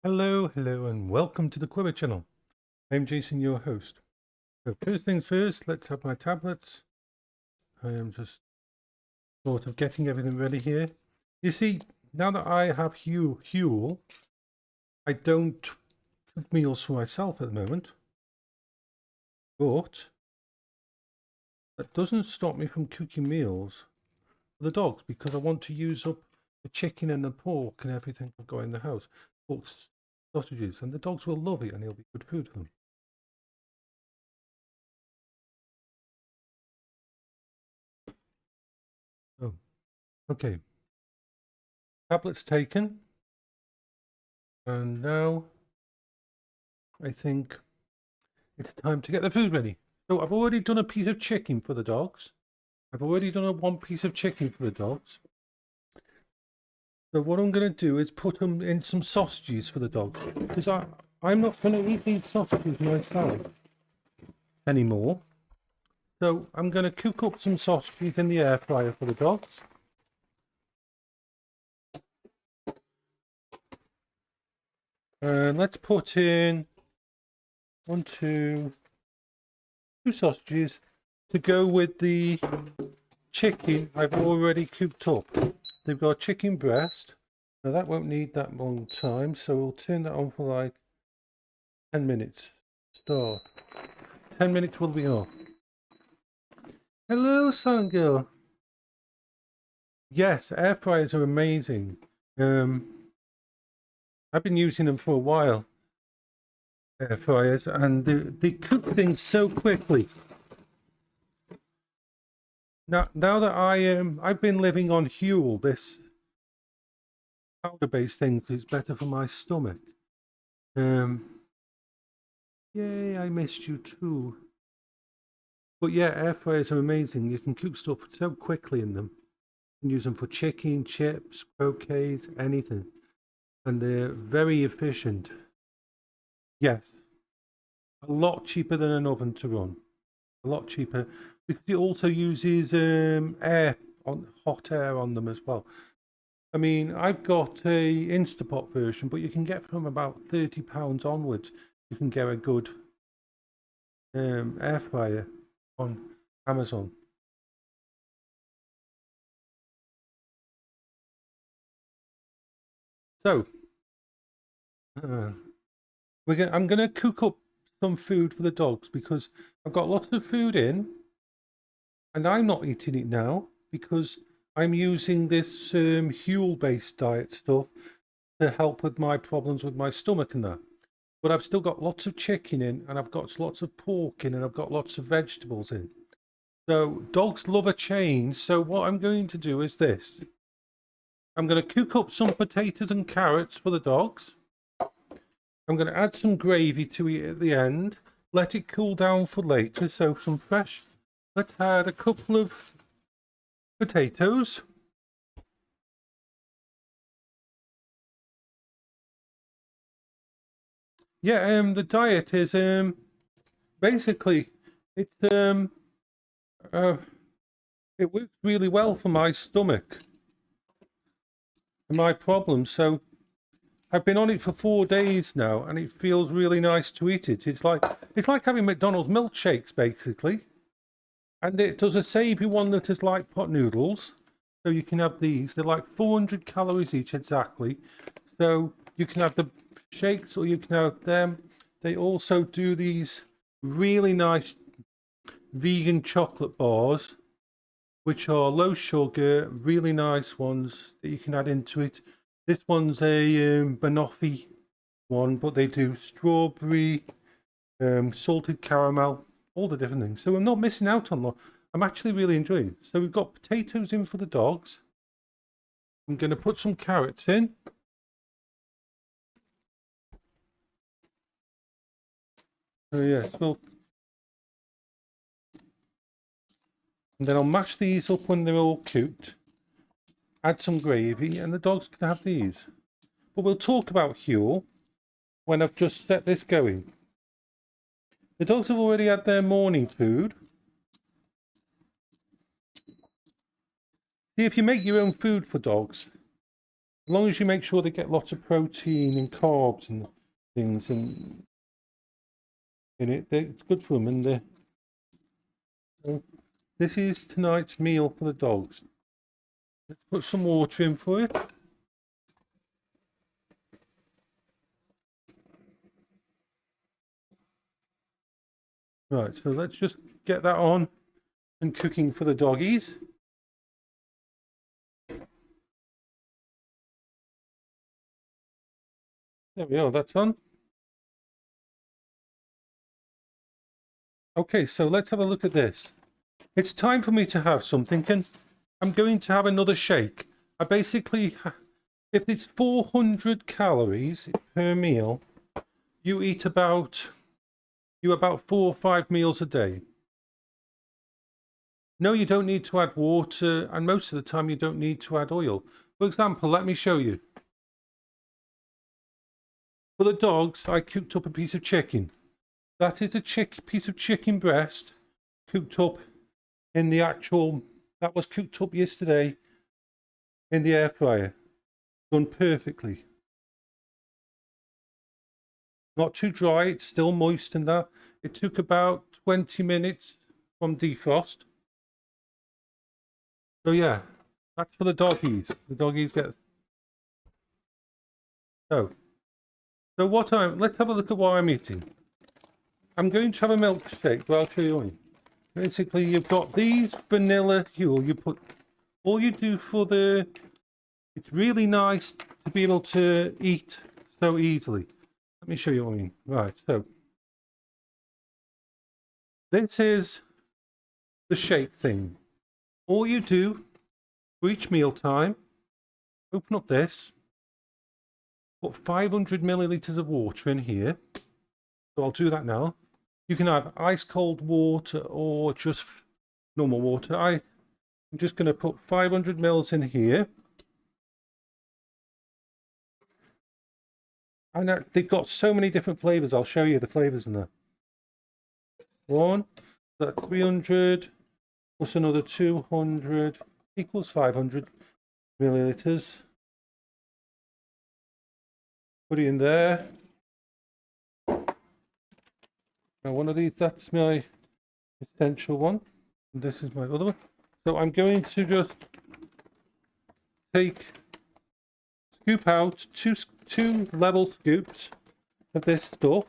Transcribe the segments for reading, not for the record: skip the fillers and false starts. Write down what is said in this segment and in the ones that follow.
Hello, and welcome to the Quiver channel. I'm Jason, your host. So first things first, let's have my tablets. I am just sort of getting everything ready here. You see, now that I have Huel, I don't cook meals for myself at the moment. But that doesn't stop me from cooking meals for the dogs because I want to use up the chicken and the pork and everything I've got in the house. Pork sausages, and the dogs will love it and it'll be good food for them. Oh, okay. Tablets taken. And now I think it's time to get the food ready. So I've already done a piece of chicken for the dogs. I've already done one piece of chicken for the dogs. So what I'm going to do is put them in some sausages for the dogs. Because I'm not going to eat these sausages myself anymore. So I'm going to cook up some sausages in the air fryer for the dogs. And let's put in two sausages to go with the chicken I've already cooked up. They've got chicken breast. Now that won't need that long time, so we'll turn that on for like 10 minutes. Start. 10 minutes will be off. Hello, Sun Girl. Yes, air fryers are amazing. I've been using them for a while. Air fryers, and they cook things so quickly. Now that I've been living on Huel, this powder-based thing, because it's better for my stomach. Yay, I missed you too. But yeah, air fryers are amazing. You can cook stuff so quickly in them. You can use them for chicken, chips, croquettes, anything. And they're very efficient. Yes. A lot cheaper than an oven to run. A lot cheaper. Because it also uses hot air on them as well. I mean, I've got a Instapot version, but you can get from about £30 onwards. You can get a good air fryer on Amazon. So, I'm going to cook up some food for the dogs because I've got lots of food in, and I'm not eating it now because I'm using this Huel-based diet stuff to help with my problems with my stomach and that. But I've still got lots of chicken in, and I've got lots of pork in, and I've got lots of vegetables in. So dogs love a change. So what I'm going to do is this. I'm going to cook up some potatoes and carrots for the dogs. I'm going to add some gravy to it at the end. Let it cool down for later. So some fresh. Let's add a couple of potatoes. Yeah, the diet is basically it's it works really well for my stomach and my problems. So I've been on it for 4 days now, and it feels really nice to eat it. It's like having McDonald's milkshakes basically, and it does a savoury one that is like pot noodles. So you can have these. They're like 400 calories each exactly. So you can have the shakes or you can have them. They also do these really nice vegan chocolate bars, which are low sugar, really nice ones that you can add into it. This one's a banoffee one, but they do strawberry, salted caramel, all the different things. So I'm not missing out on lot. I'm actually really enjoying it. So we've got potatoes in for the dogs. I'm going to put some carrots in. Oh yeah, so and then I'll mash these up when they're all cooked. Add some gravy, and the dogs can have these. But we'll talk about Huel when I've just set this going. The dogs have already had their morning food. See, if you make your own food for dogs, As long as you make sure they get lots of protein and carbs and things in it, it's good for them. And so this is tonight's meal for the dogs. Let's put some water in for it. Right, so let's just get that on and cooking for the doggies. There we are, that's on. Okay, so let's have a look at this. It's time for me to have something, and I'm going to have another shake. I basically, if it's 400 calories per meal, you eat about 4 or 5 meals a day. No, you don't need to add water, and most of the time you don't need to add oil. For example, let me show you. For the dogs, I cooked up a piece of chicken. That is a piece of chicken breast cooked up in the actual, that was cooked up yesterday in the air fryer. Done perfectly. Not too dry, it's still moist in that. It took about 20 minutes from defrost. So yeah, that's for the doggies. The doggies get... So let's have a look at what I'm eating. I'm going to have a milkshake, but I'll show you one. Basically, you've got these vanilla Huel. You put all you do for the. It's really nice to be able to eat so easily. Let me show you what I mean. Right, so this is the shake thing. All you do for each meal time, open up this, put 500 milliliters of water in here. So I'll do that now. You can have ice cold water or just normal water. I'm just going to put 500 mils in here. And they've got so many different flavors. I'll show you the flavors in there. One, that's 300 plus another 200 equals 500 milliliters. Put it in there. Now one of these, that's my essential one. And this is my other one. So I'm going to just scoop out two level scoops of this stuff.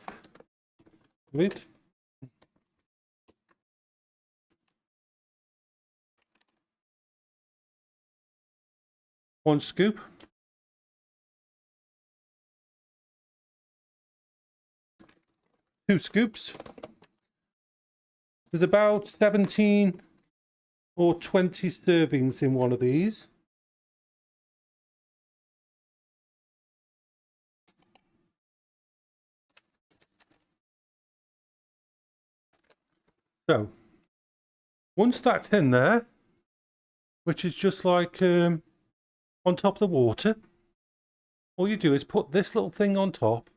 With one scoop. Two scoops. There's about 17 or 20 servings in one of these. So once that's in there, which is just like on top of the water, all you do is put this little thing on top.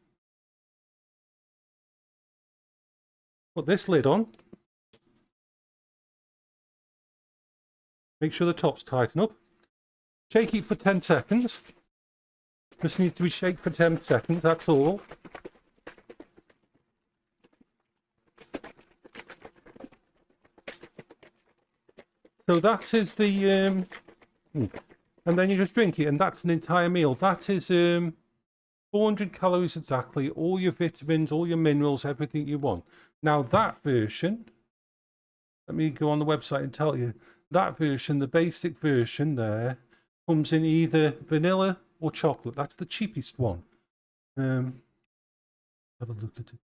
Put this lid on. Make sure the top's tighten up. Shake it for 10 seconds. Just needs to be shaken for 10 seconds, that's all. So that is the, and then you just drink it, and that's an entire meal. That is 400 calories exactly, all your vitamins, all your minerals, everything you want. Now that version, let me go on the website and tell you, that version, the basic version there, comes in either vanilla or chocolate. That's the cheapest one. Have a look at it.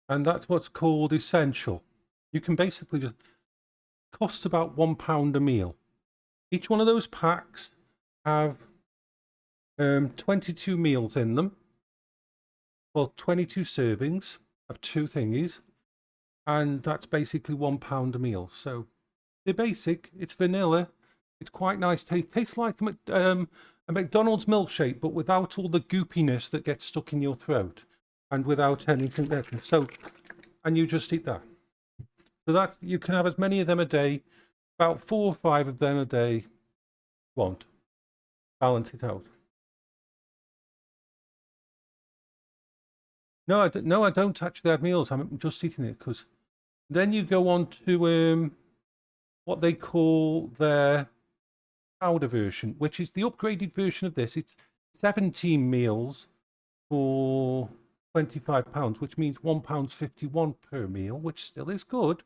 And that's what's called essential. You can basically just cost about £1 a meal. Each one of those packs have 22 meals in them. Well, 22 servings of two thingies, and that's basically £1 a meal. So they're basic. It's vanilla. It's quite nice taste. Tastes like a McDonald's milkshake, but without all the goopiness that gets stuck in your throat, and without anything there. So, and you just eat that. So that you can have as many of them a day, about 4 or 5 of them a day. Want balance it out. No, I don't actually have meals. I'm just eating it because then you go on to what they call their powder version, which is the upgraded version of this. It's 17 meals for £25, which means £1.51 per meal, which still is good.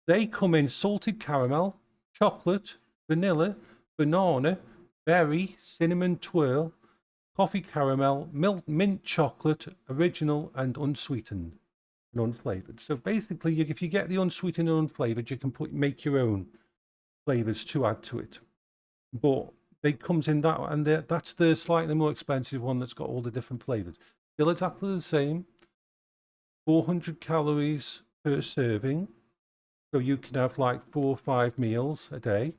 They come in salted caramel, chocolate, vanilla, banana, berry, cinnamon twirl, coffee caramel, mint chocolate, original and unsweetened and unflavored. So basically, if you get the unsweetened and unflavored, you can make your own flavors to add to it. But they comes in that, and that's the slightly more expensive one that's got all the different flavors. Still exactly the same. 400 calories per serving. So you can have like 4 or 5 meals a day.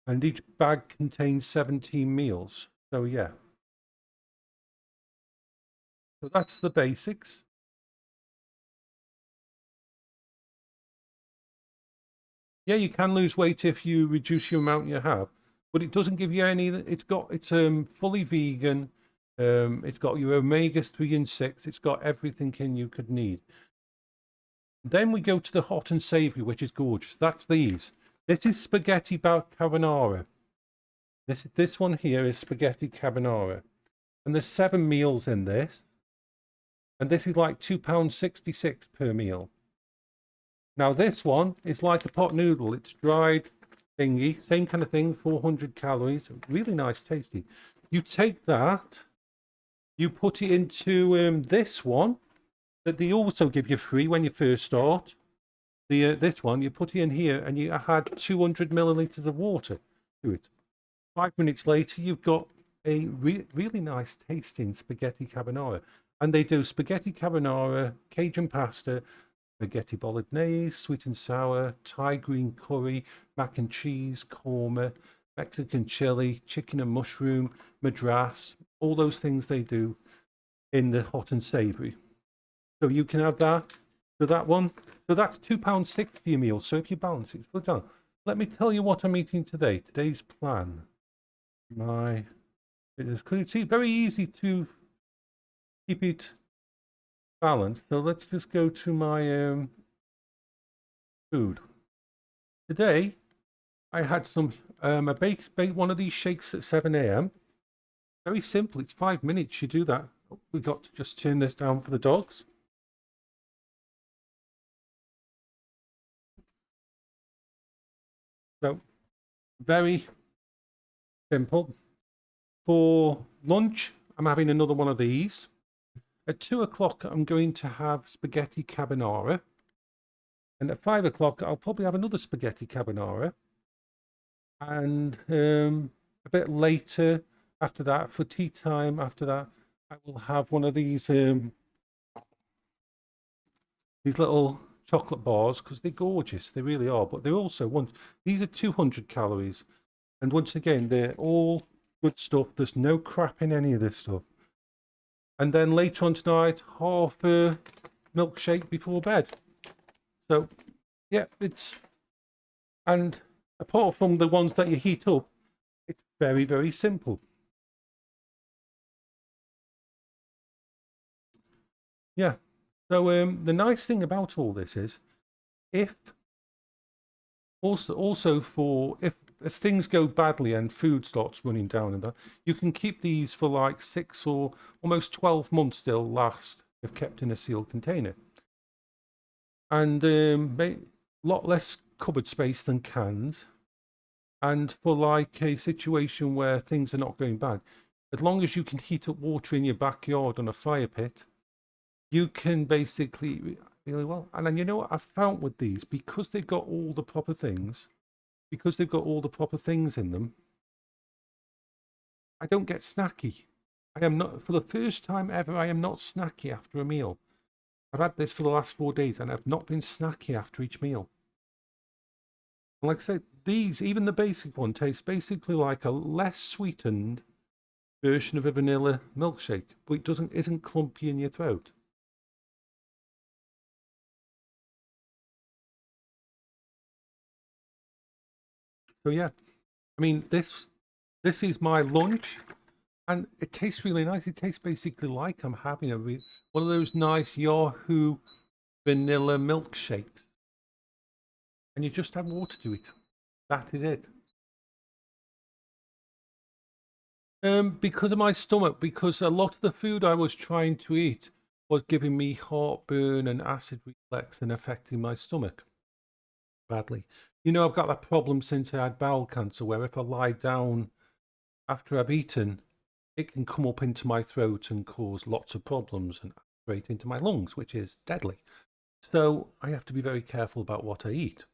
And each bag contains 17 meals. So yeah. So that's the basics. Yeah, you can lose weight if you reduce your amount you have, but it doesn't give you any. It's fully vegan. It's got your omega-3 and 6. It's got everything in you could need. Then we go to the hot and savory, which is gorgeous. That's these. This is spaghetti carbonara. This one here is spaghetti carbonara, and there's 7 meals in this, and this is like £2.66 per meal. Now this one is like a pot noodle. It's dried thingy, same kind of thing, 400 calories, really nice, tasty. You take that, you put it into this one that they also give you free when you first start. This one, you put it in here and you add 200 milliliters of water to it. 5 minutes later, you've got a really nice tasting spaghetti carbonara. And they do spaghetti carbonara, Cajun pasta, spaghetti bolognese, sweet and sour, Thai green curry, mac and cheese, korma, Mexican chili, chicken and mushroom, madras, all those things they do in the hot and savory. So you can have that. So that one, so that's £2.60 a meal. So if you balance it, put down. Let me tell you what I'm eating today. Today's plan. It's very easy to keep it balanced. So let's just go to my food. Today, I had some I baked one of these shakes at 7 a.m. Very simple. It's 5 minutes. You do that. Oh, we got to just turn this down for the dogs. So very simple. For lunch, I'm having another one of these. At 2 o'clock, I'm going to have spaghetti carbonara. And at 5 o'clock, I'll probably have another spaghetti carbonara. And a bit later, after that, for tea time, after that, I will have one of these little chocolate bars, because they're gorgeous. They really are. But they're also, these are 200 calories. And once again, they're all good stuff. There's no crap in any of this stuff. And then later on tonight, half a milkshake before bed. So, yeah, and apart from the ones that you heat up, it's very, very simple. Yeah. So the nice thing about all this is, if things go badly and food starts running down and that, you can keep these for like 6 or almost 12 months. They'll last if kept in a sealed container. And a lot less cupboard space than cans. And for like a situation where things are not going bad, as long as you can heat up water in your backyard on a fire pit, you can basically really well. And then you know what I've found with these, because they've got all the proper things, in them, I don't get snacky. I am not, for the first time ever, I am not snacky after a meal. I've had this for the last 4 days and I've not been snacky after each meal. And like I said, these, even the basic one, tastes basically like a less sweetened version of a vanilla milkshake, but it isn't clumpy in your throat. So yeah, I mean, this is my lunch, and it tastes really nice. It tastes basically like I'm having one of those nice Yahoo vanilla milkshakes, and you just add water to it. That is it. Because of my stomach, because a lot of the food I was trying to eat was giving me heartburn and acid reflux and affecting my stomach badly. You know, I've got that problem since I had bowel cancer, where if I lie down after I've eaten, it can come up into my throat and cause lots of problems and straight into my lungs, which is deadly. So I have to be very careful about what I eat.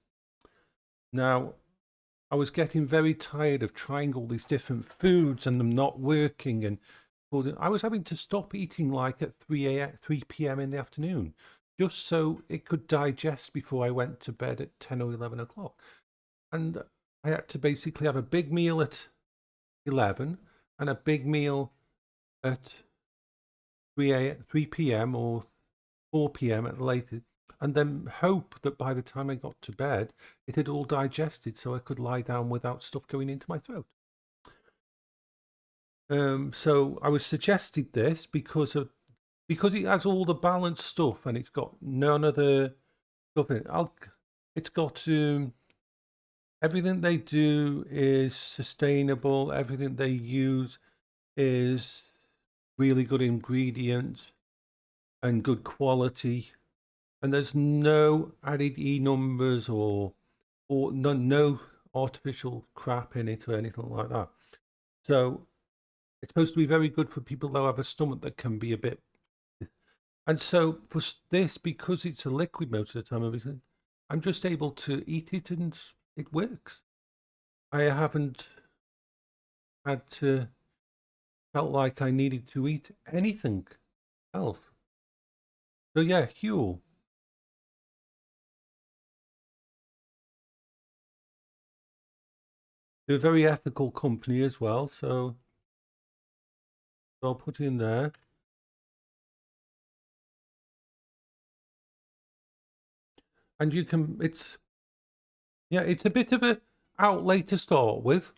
Now, I was getting very tired of trying all these different foods and them not working, and I was having to stop eating like at 3 p.m. in the afternoon, just so it could digest before I went to bed at 10 or 11 o'clock. And I had to basically have a big meal at 11 and a big meal at 3 p.m. or 4 p.m. at the latest, and then hope that by the time I got to bed, it had all digested so I could lie down without stuff going into my throat. So I was suggested this because it has all the balanced stuff and it's got none of the stuff in it. It's got everything they do is sustainable. Everything they use is really good ingredients and good quality. And there's no added numbers or no artificial crap in it or anything like that. So it's supposed to be very good for people that have a stomach that can be a bit. And so for this, because it's a liquid most of the time, I'm just able to eat it and it works. I haven't had to felt like I needed to eat anything else. So yeah, Huel. They're a very ethical company as well, so I'll put it in there. And you can, it's a bit of a outlay to start with,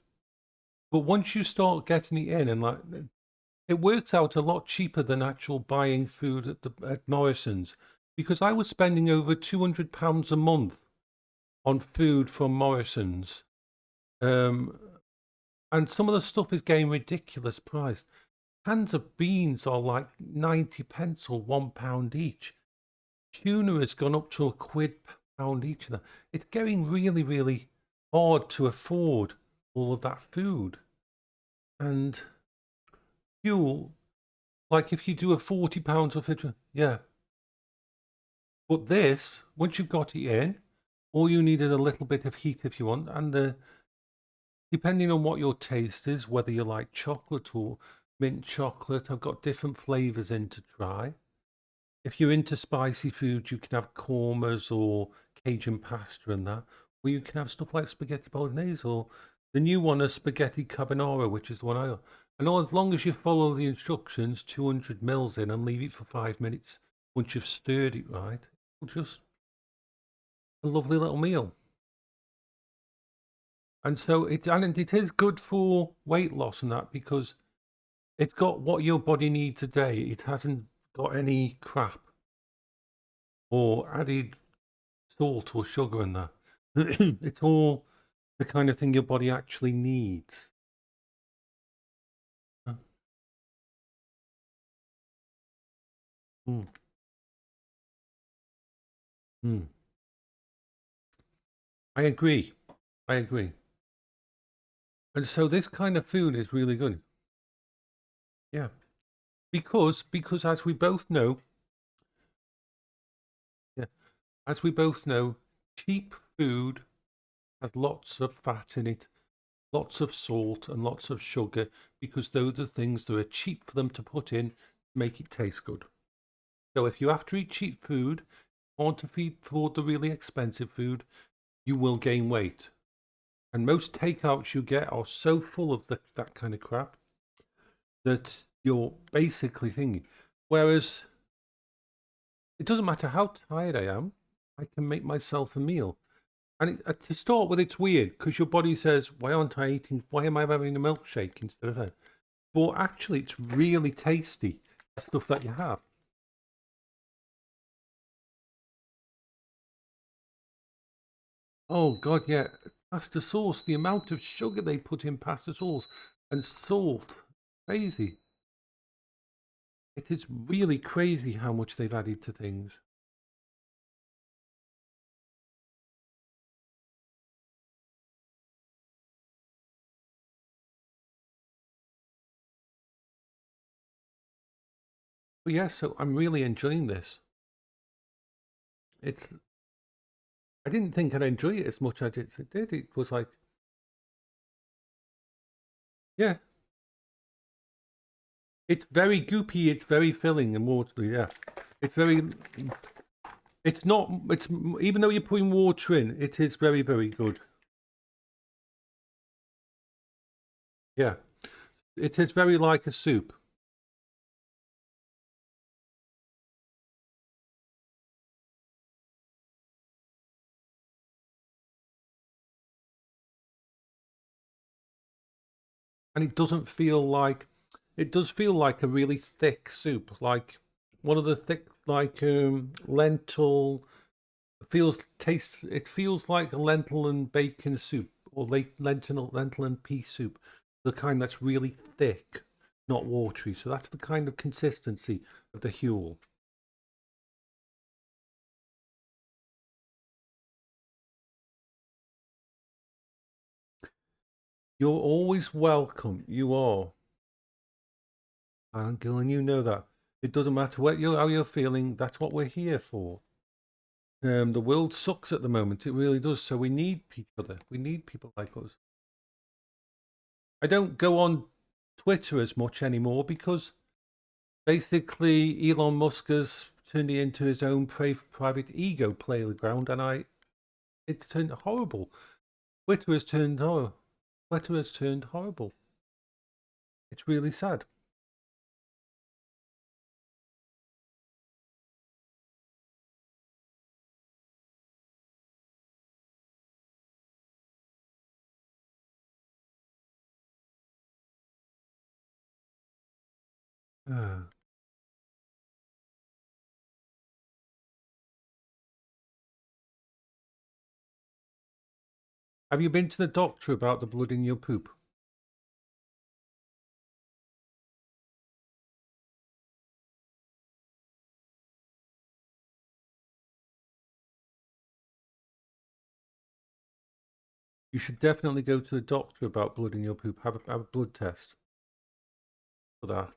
but once you start getting it in, and like it works out a lot cheaper than actual buying food at Morrison's, because I was spending over £200 a month on food from Morrison's, and some of the stuff is getting ridiculous price. Cans of beans are like 90p or £1 each. Tuna has gone up to £1 each. It's getting really, really hard to afford all of that food. And fuel, like if you do a £40 or 50, yeah. But this, once you've got it in, all you need is a little bit of heat if you want. And depending on what your taste is, whether you like chocolate or mint chocolate, I've got different flavors in to try. If you're into spicy food, you can have kormas or Cajun pasta and that. Or you can have stuff like spaghetti bolognese or the new one is spaghetti carbonara, which is the one I. And as long as you follow the instructions, 200 mils in and leave it for 5 minutes. Once you've stirred it right, it'll just a lovely little meal. And so it is good for weight loss and that because it's got what your body needs today. It hasn't got any crap or added salt or sugar in that. It's all the kind of thing your body actually needs. Mm. Mm. I agree. I agree. And so this kind of food is really good. Yeah. Because as we both know, yeah, as we both know, cheap food has lots of fat in it, lots of salt and lots of sugar, because those are things that are cheap for them to put in to make it taste good. So if you have to eat cheap food, want to feed for the really expensive food, you will gain weight. And most takeouts you get are so full of that kind of crap that you're basically thinking. Whereas it doesn't matter how tired I am, I can make myself a meal. And to start with, it's weird because your body says, "Why aren't I eating? Why am I having a milkshake instead of that?" But actually, it's really tasty, the stuff that you have. Oh God, yeah, pasta sauce. The amount of sugar they put in pasta sauce and salt, crazy. It is really crazy how much they've added to things. But yeah, so I'm really enjoying this. It's I didn't think I'd enjoy it as much as it did. It was like, yeah, it's very goopy. It's very filling and watery. Yeah, it's very. It's not. It's even though you're putting water in, it is very, very good. Yeah, it is very like a soup, and it doesn't feel like. It does feel like a really thick soup, like one of the thick, like lentil. Tastes. It feels like a lentil and bacon soup, or lentil and pea soup, the kind that's really thick, not watery. So that's the kind of consistency of the Huel. You're always welcome. You are, Angel, and you know that. It doesn't matter how you're feeling. That's what we're here for. The world sucks at the moment. It really does. So we need each other. We need people like us. I don't go on Twitter as much anymore because basically Elon Musk has turned it into his own private ego playground, and it's turned horrible. Twitter has turned horrible. Twitter has turned horrible. It's really sad. Uh, have you been to the doctor about the blood in your poop? You should definitely go to the doctor about blood in your poop. Have a blood test for that.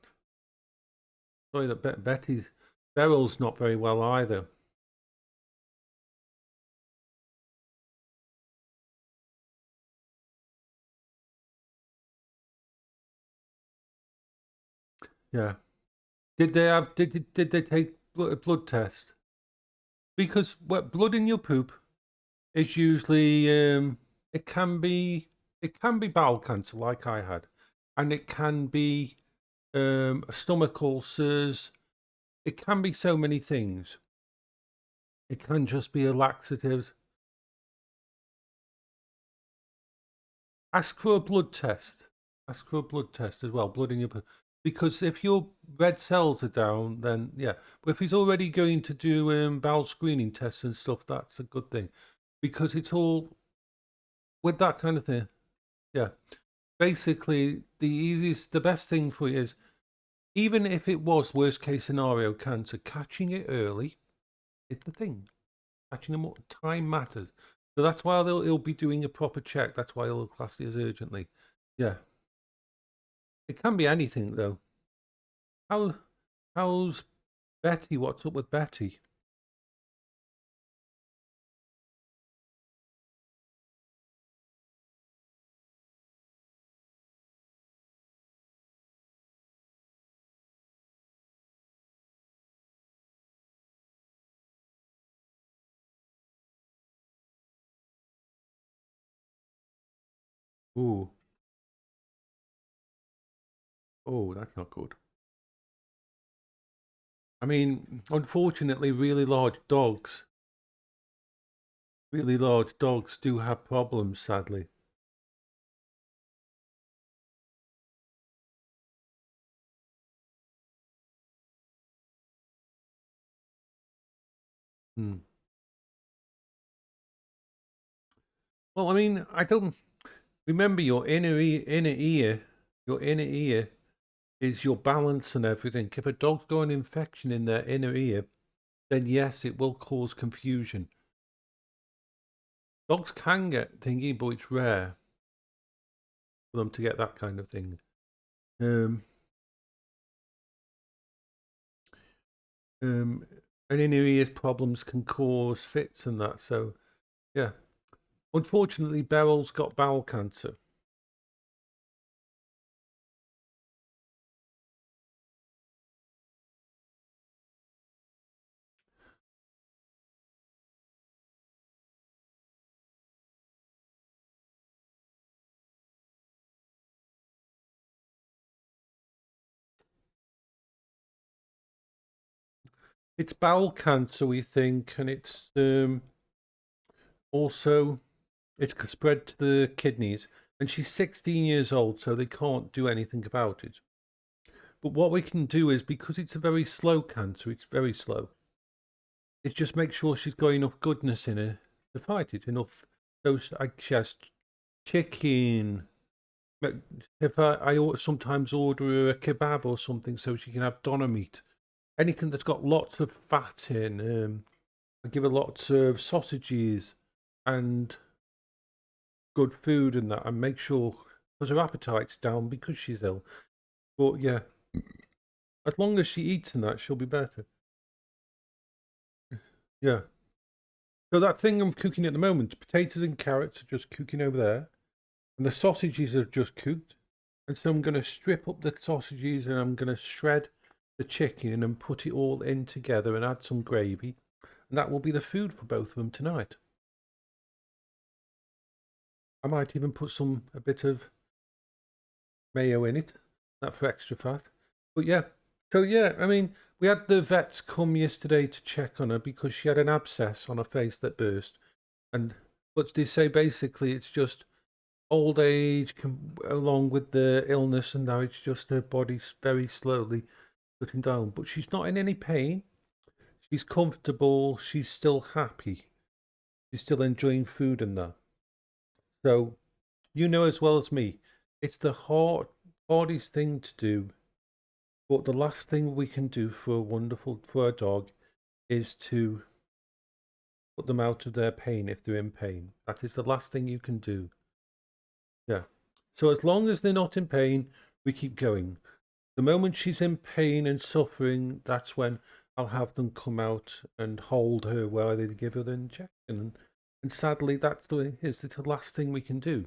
Sorry that Betty's Beryl's not very well either. Yeah. Did they take a blood test? Because what blood in your poop is usually it can be bowel cancer like I had, and it can be stomach ulcers. It can be so many things. It can just be a laxative. Ask for a blood test. Ask for a blood test as well, blood in your because if your red cells are down, then yeah. But if he's already going to do bowel screening tests and stuff, that's a good thing, because it's all with that kind of thing. Yeah, basically the best thing for you is even if it was worst case scenario cancer, catching it early is the thing. Catching them time matters. So that's why he'll be doing a proper check. That's why he'll class it as urgently. Yeah. It can be anything though. How how's Betty? What's up with Betty? Ooh, oh, that's not good. I mean, unfortunately, really large dogs. Really large dogs do have problems, sadly. Hmm. Well, I mean, I don't remember your inner ear is your balance and everything. If a dog's got an infection in their inner ear, then yes, it will cause confusion. Dogs can get thingy, but it's rare for them to get that kind of thing. Um, um, and inner ear problems can cause fits and that. So, yeah. Unfortunately, Beryl's got bowel cancer. It's bowel cancer, we think, and it's also it's spread to the kidneys. And she's 16 years old, so they can't do anything about it. But what we can do is, because it's a very slow cancer, it's very slow. It's just make sure she's got enough goodness in her to fight it. Enough. So she has chicken. If I sometimes order her a kebab or something so she can have doner meat. Anything that's got lots of fat in. I give her lots of sausages and good food and that, and make sure because her appetite's down because she's ill. But yeah, as long as she eats and that, she'll be better. Yeah. So that thing I'm cooking at the moment, potatoes and carrots are just cooking over there, and the sausages are just cooked. And so I'm going to strip up the sausages and I'm going to shred the chicken and put it all in together and add some gravy. And that will be the food for both of them tonight. I might even put a bit of mayo in it, that for extra fat. But yeah, so yeah, I mean, we had the vets come yesterday to check on her because she had an abscess on her face that burst. And but they say basically it's just old age along with the illness, and now it's just her body's very slowly shutting down. But she's not in any pain. She's comfortable. She's still happy. She's still enjoying food and that. So you know as well as me, it's the hardest thing to do. But the last thing we can do for a dog is to put them out of their pain if they're in pain. That is the last thing you can do. Yeah. So as long as they're not in pain, we keep going. The moment she's in pain and suffering, that's when I'll have them come out and hold her while they give her the injection. And sadly, that's the way it is. It's the last thing we can do.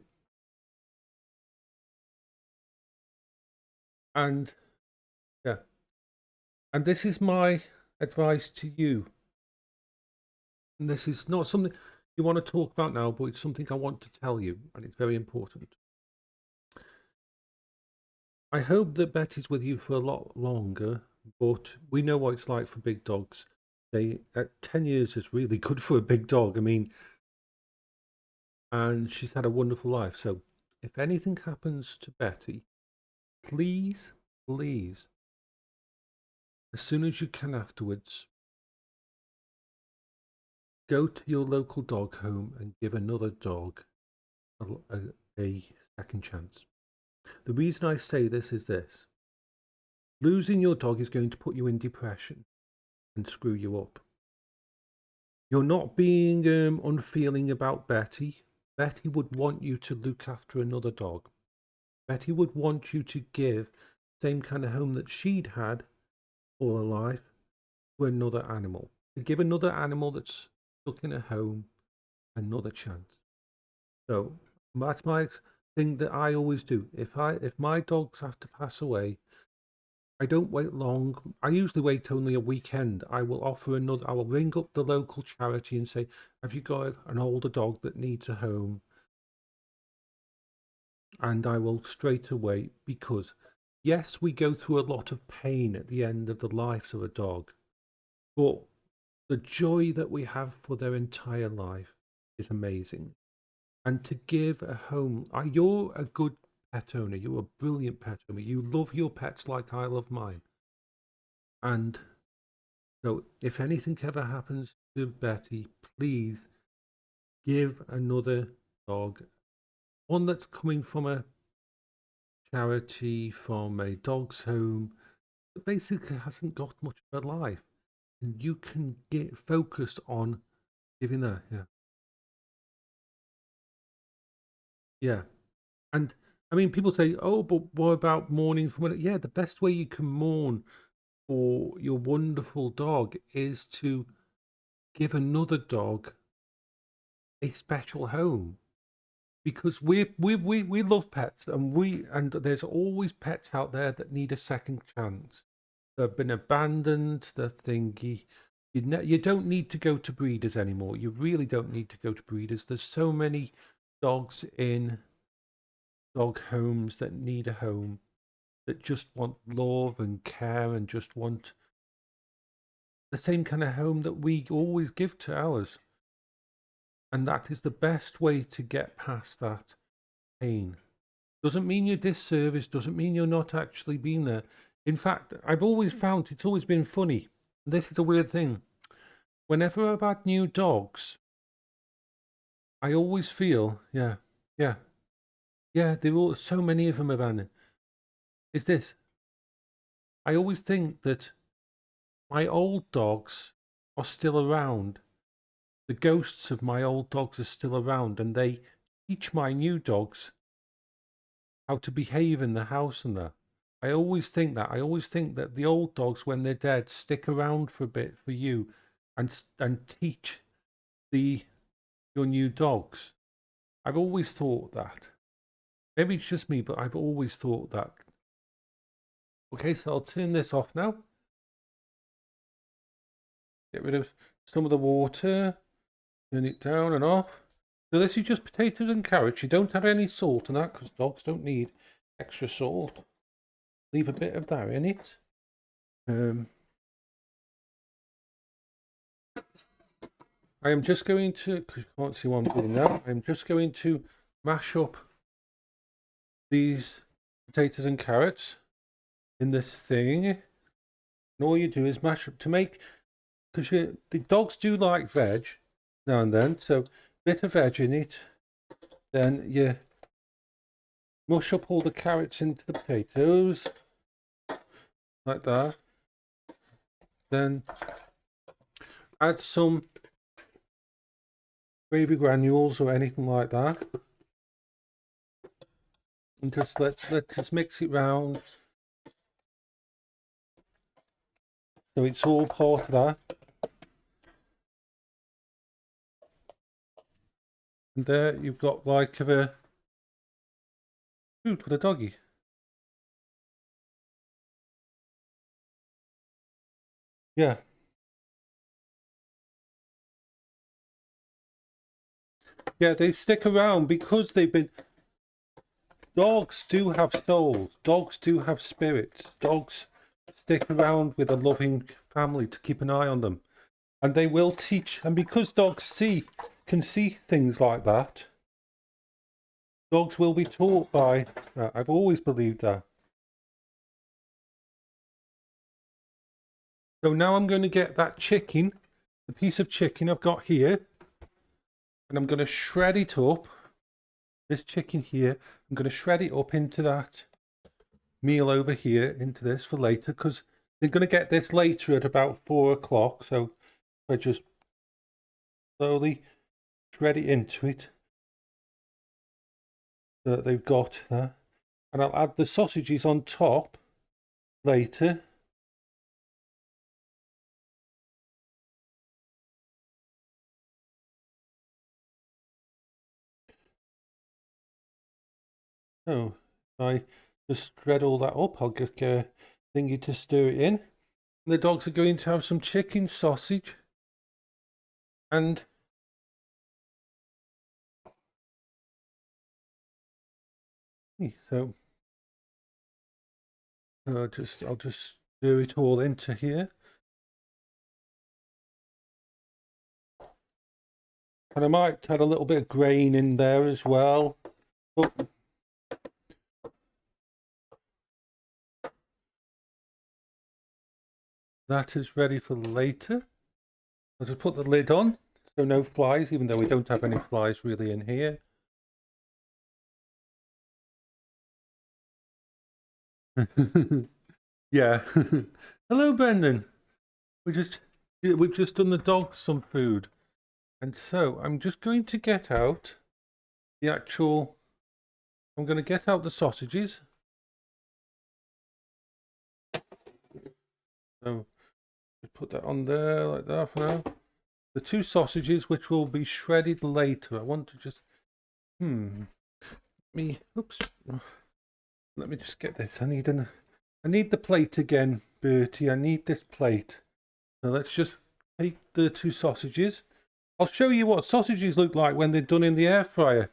And yeah, and this is my advice to you. And this is not something you want to talk about now, but it's something I want to tell you, and it's very important. I hope that Betty's with you for a lot longer, but we know what it's like for big dogs. They at 10 years is really good for a big dog. I mean, and she's had a wonderful life. So if anything happens to Betty, please, please, as soon as you can afterwards, go to your local dog home and give another dog a second chance. The reason I say this is this: losing your dog is going to put you in depression and screw you up. You're not being unfeeling about Betty. Betty would want you to look after another dog. Betty would want you to give the same kind of home that she'd had all her life to another animal. To give another animal that's stuck in a home another chance. So that's my thing that I always do. If my dogs have to pass away, I don't wait long. I usually wait only a weekend. I will offer another. I will ring up the local charity and say, "Have you got an older dog that needs a home?" And I will straight away, because yes, we go through a lot of pain at the end of the lives of a dog, but the joy that we have for their entire life is amazing. And to give a home, you're a good pet owner. You're a brilliant pet owner. You love your pets like I love mine. And so if anything ever happens to Betty, please give another dog, one that's coming from a charity, from a dog's home, that basically hasn't got much of a life. And you can get focused on giving that. Yeah. Yeah. And I mean, people say, oh, but what about mourning from it? Yeah, the best way you can mourn for your wonderful dog is to give another dog a special home, because we love pets, and there's always pets out there that need a second chance. They've been abandoned. The thingy. You don't need to go to breeders anymore. You really don't need to go to breeders. There's so many dogs in dog homes that need a home, that just want love and care and just want the same kind of home that we always give to ours. And that is the best way to get past that pain. Doesn't mean you're disservice, doesn't mean you're not actually being there. In fact, I've always found it's always been funny. This is a weird thing. Whenever I've had new dogs, I always feel, yeah, there are so many of them abandoned. Is this? I always think that my old dogs are still around. The ghosts of my old dogs are still around, and they teach my new dogs how to behave in the house and that. I always think that. I always think that the old dogs, when they're dead, stick around for a bit for you, and teach your new dogs. I've always thought that. Maybe it's just me, but I've always thought that. Okay, so I'll turn this off now. Get rid of some of the water. Turn it down and off. So this is just potatoes and carrots. You don't add any salt in that, because dogs don't need extra salt. Leave a bit of that in it. I am just going to, because you can't see what I'm doing now, I'm just going to mash up these potatoes and carrots in this thing. And all you do is mash up to make, because the dogs do like veg now and then, so a bit of veg in it. Then you mush up all the carrots into the potatoes, like that. Then add some gravy granules or anything like that, and just let's just mix it round so it's all part of that. And there you've got like a food for the doggy. Yeah. Yeah, they stick around because they've been. Dogs do have souls. Dogs do have spirits. Dogs stick around with a loving family to keep an eye on them. And they will teach. And because dogs can see things like that, dogs will be taught by. I've always believed that. So now I'm going to get that chicken, the piece of chicken I've got here, and I'm going to shred it up. This chicken here, I'm going to shred it up into that meal over here, into this for later, because they're going to get this later at about 4 o'clock. So I just slowly shred it into it so that they've got that. And I'll add the sausages on top later. So if I just shred all that up, I'll just get a thingy to stir it in. And the dogs are going to have some chicken sausage and so I'll just stir it all into here. And I might add a little bit of grain in there as well. But that is ready for later. I'll just put the lid on, so no flies, even though we don't have any flies really in here. Yeah. Hello, Brendan. We've just done the dogs some food. And so I'm just going to get out the actual, I'm going to get out the sausages. So just put that on there like that for now. The 2 sausages, which will be shredded later. I want to just, oops. Let me just get this. I need the plate again, Bertie. I need this plate. So let's just take the 2 sausages. I'll show you what sausages look like when they're done in the air fryer.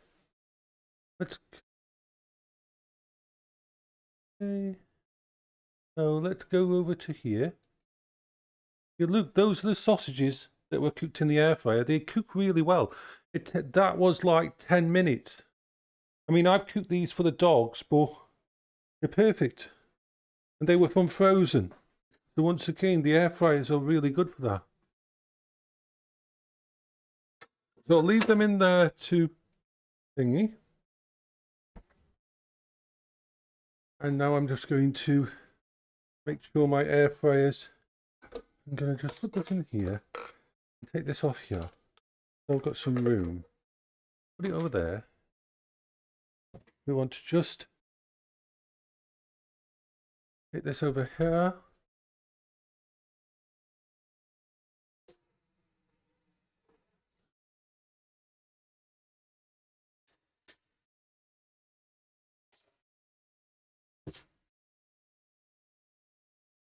Okay. So let's go over to here. You look, those are the sausages that were cooked in the air fryer. They cook really well. That was like 10 minutes. I mean, I've cooked these for the dogs, but they're perfect. And they were from frozen. So once again, the air fryers are really good for that. So I'll leave them in there to thingy. And now I'm just going to make sure my air fryers. I'm going to just put this in here and take this off here. So I've got some room. Put it over there. We want to just take this over here.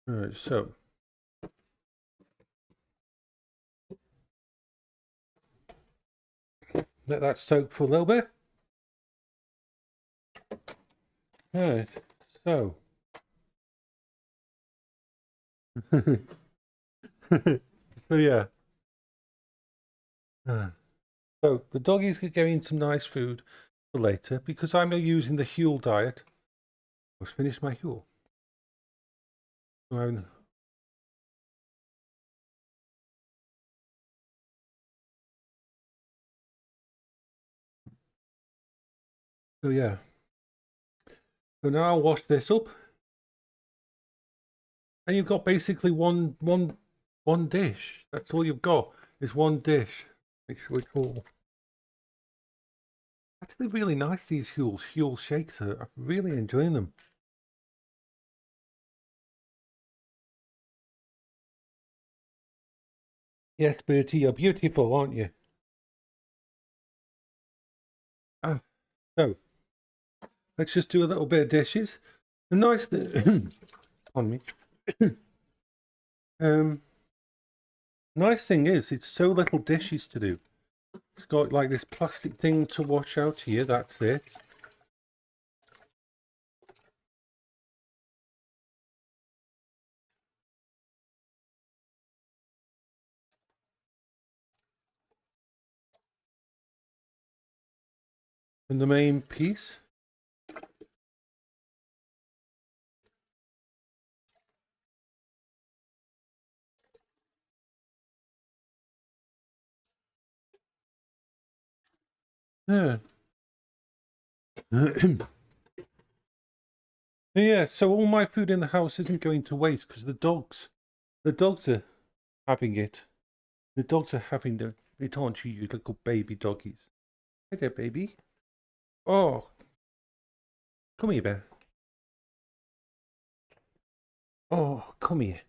Alright, so let that soak for a little bit. Alright, so so yeah. So the doggies are getting some nice food for later because I'm using the Huel diet. I've finished my Huel. So yeah. So now I'll wash this up. And you've got basically one dish. That's all you've got is one dish. Make sure it's all. Actually really nice, these Huel shakes. I'm really enjoying them. Yes, Bertie, you're beautiful, aren't you? So let's just do a little bit of dishes. The nice thing, on me. Nice thing is, it's so little dishes to do. It's got like this plastic thing to wash out here. That's it. And the main piece. Yeah. Yeah, so all my food in the house isn't going to waste because the dogs are having it. The dogs are having it, aren't you, you little baby doggies? Hey there, baby. Oh, come here, bear. Oh, come here.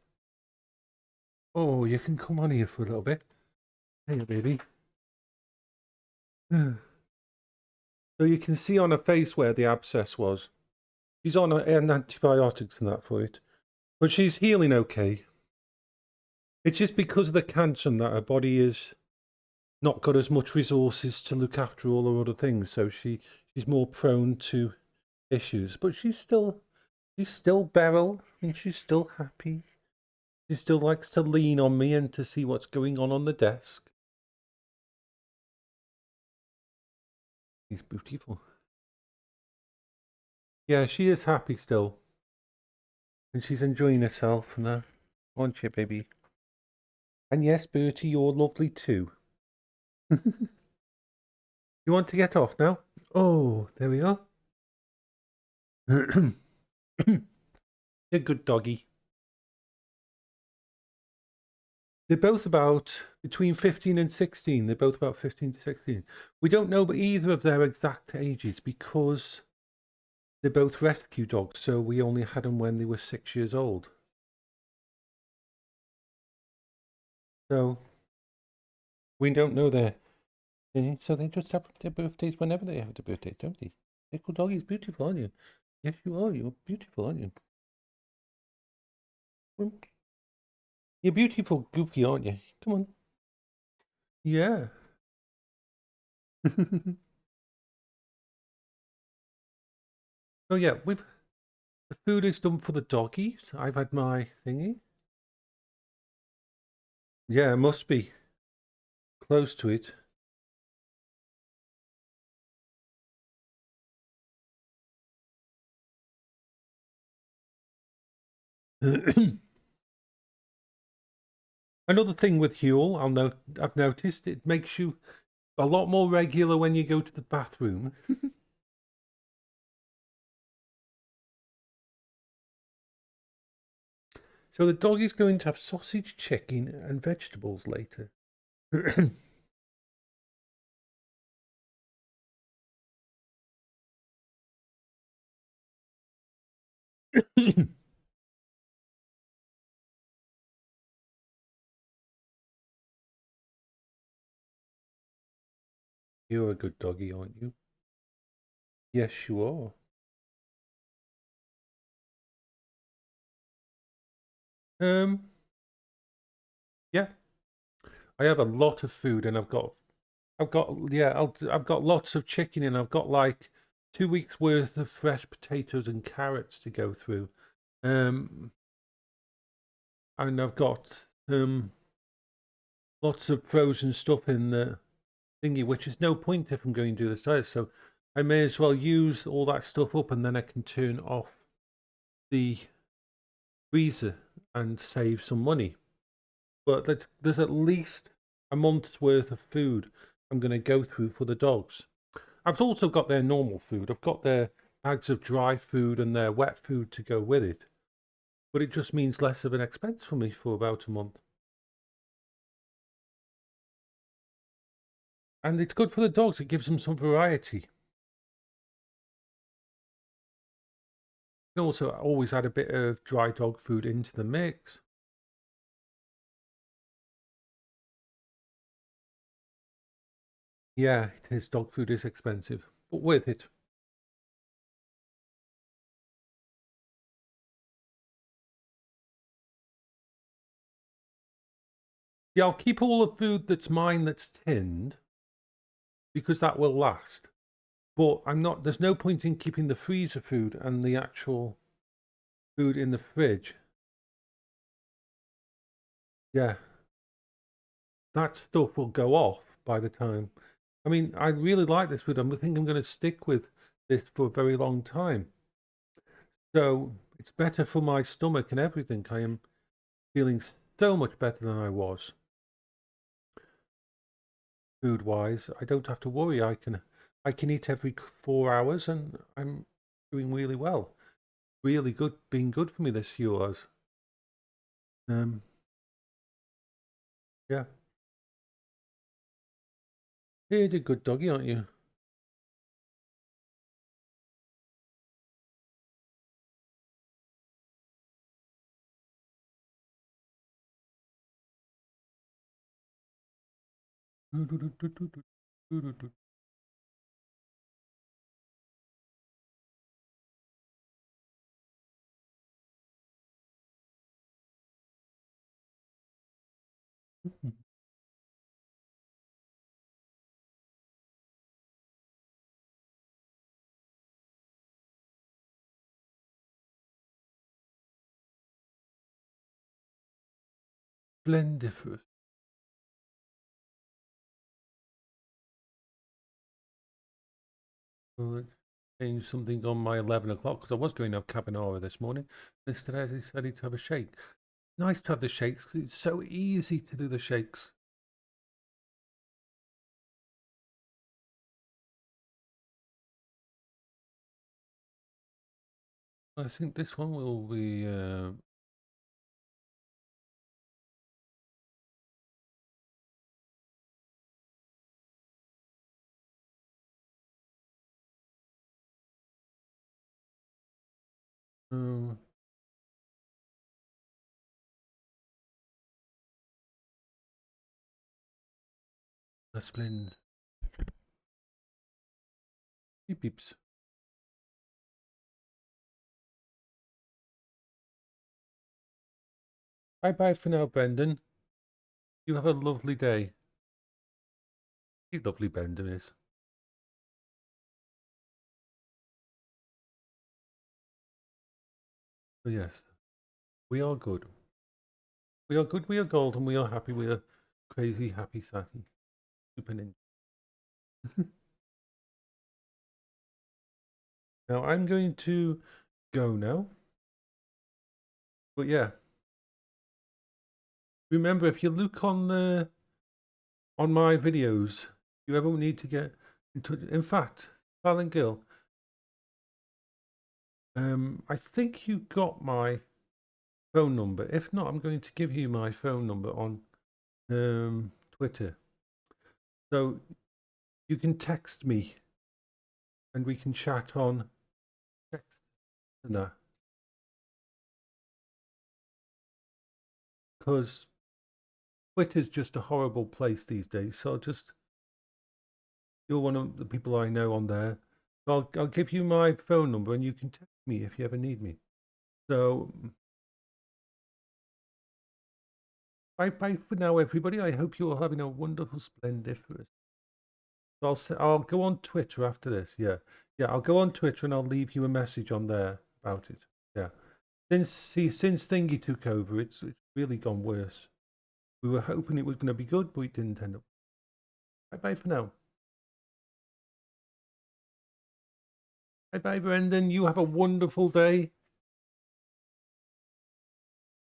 Oh, you can come on here for a little bit. Hey, baby. So you can see on her face where the abscess was. She's on antibiotics and that for it. But she's healing okay. It's just because of the cancer that her body is not got as much resources to look after all her other things. So she's more prone to issues. But she's still Beryl, and she's still happy. She still likes to lean on me and to see what's going on the desk. He's beautiful. Yeah, she is happy still. And she's enjoying herself and that. Aren't you, baby? And yes, Bertie, you're lovely too. You want to get off now? Oh, there we are. You're a good doggy. They're both about between 15 and 16. They're both about 15 to 16. We don't know either of their exact ages because they're both rescue dogs. So we only had them when they were 6 years old. So we don't know their. So they just have their birthdays whenever they have their birthdays, don't they? Little doggy's beautiful, aren't you? Yes, you are. You're beautiful, aren't you? You're beautiful, goofy, aren't you? Come on. Yeah. Oh yeah, the food is done for the doggies. I've had my thingy. Yeah, it must be close to it. Another thing with Huel, I've noticed it makes you a lot more regular when you go to the bathroom. So the dog is going to have sausage, chicken, and vegetables later. You're a good doggy, aren't you? Yes, you are. Yeah, I have a lot of food, and I've got yeah, I've got lots of chicken, and I've got like 2 weeks worth of fresh potatoes and carrots to go through. And I've got lots of frozen stuff in the thingy, which is no point if I'm going to do this diet. So I may as well use all that stuff up, and then I can turn off the freezer and save some money. But there's at least a month's worth of food I'm going to go through for the dogs. I've also got their normal food. I've got their bags of dry food and their wet food to go with it. But it just means less of an expense for me for about a month. And it's good for the dogs. It gives them some variety. You can also always add a bit of dry dog food into the mix. Yeah, it is. Dog food is expensive, but worth it. Yeah, I'll keep all the food that's mine that's tinned because that will last. But there's no point in keeping the freezer food and the actual food in the fridge. Yeah, that stuff will go off by the time. I mean, I really like this food. I think I'm going to stick with this for a very long time. So it's better for my stomach and everything. I am feeling so much better than I was food wise. I don't have to worry. I can eat every 4 hours and I'm doing really well. Really good, being good for me this year was. Um, yeah. You're a good doggy, aren't you? Splendiferous. Well, I changed something on my 11 o'clock because I was going to have carbonara this morning. Instead, I decided to have a shake. Nice to have the shakes because it's so easy to do the shakes. I think this one will be a splendid. Beep beeps. Bye bye for now, Brendan. You have a lovely day. He's lovely, Brendan is. Oh, yes, we are good. We are good. We are golden. We are happy. We are crazy, happy, sassy, super ninja. Now I'm going to go now. But yeah, remember if you look on my videos, you ever need to get in touch. In fact, Silent Girl, I think you got my phone number. If not, I'm going to give you my phone number on Twitter. So you can text me and we can chat on text and that. Because Twitter's just a horrible place these days. So you're one of the people I know on there. So I'll give you my phone number and you can text me if you ever need me. So bye bye for now, everybody. I hope you're having a wonderful, splendiferous. I'll go on Twitter after this. Yeah, I'll go on Twitter and I'll leave you a message on there about it. Yeah, since Thingy took over, it's really gone worse. We were hoping it was going to be good, but it didn't end up. Bye bye for now. Bye bye, Brendan. You have a wonderful day.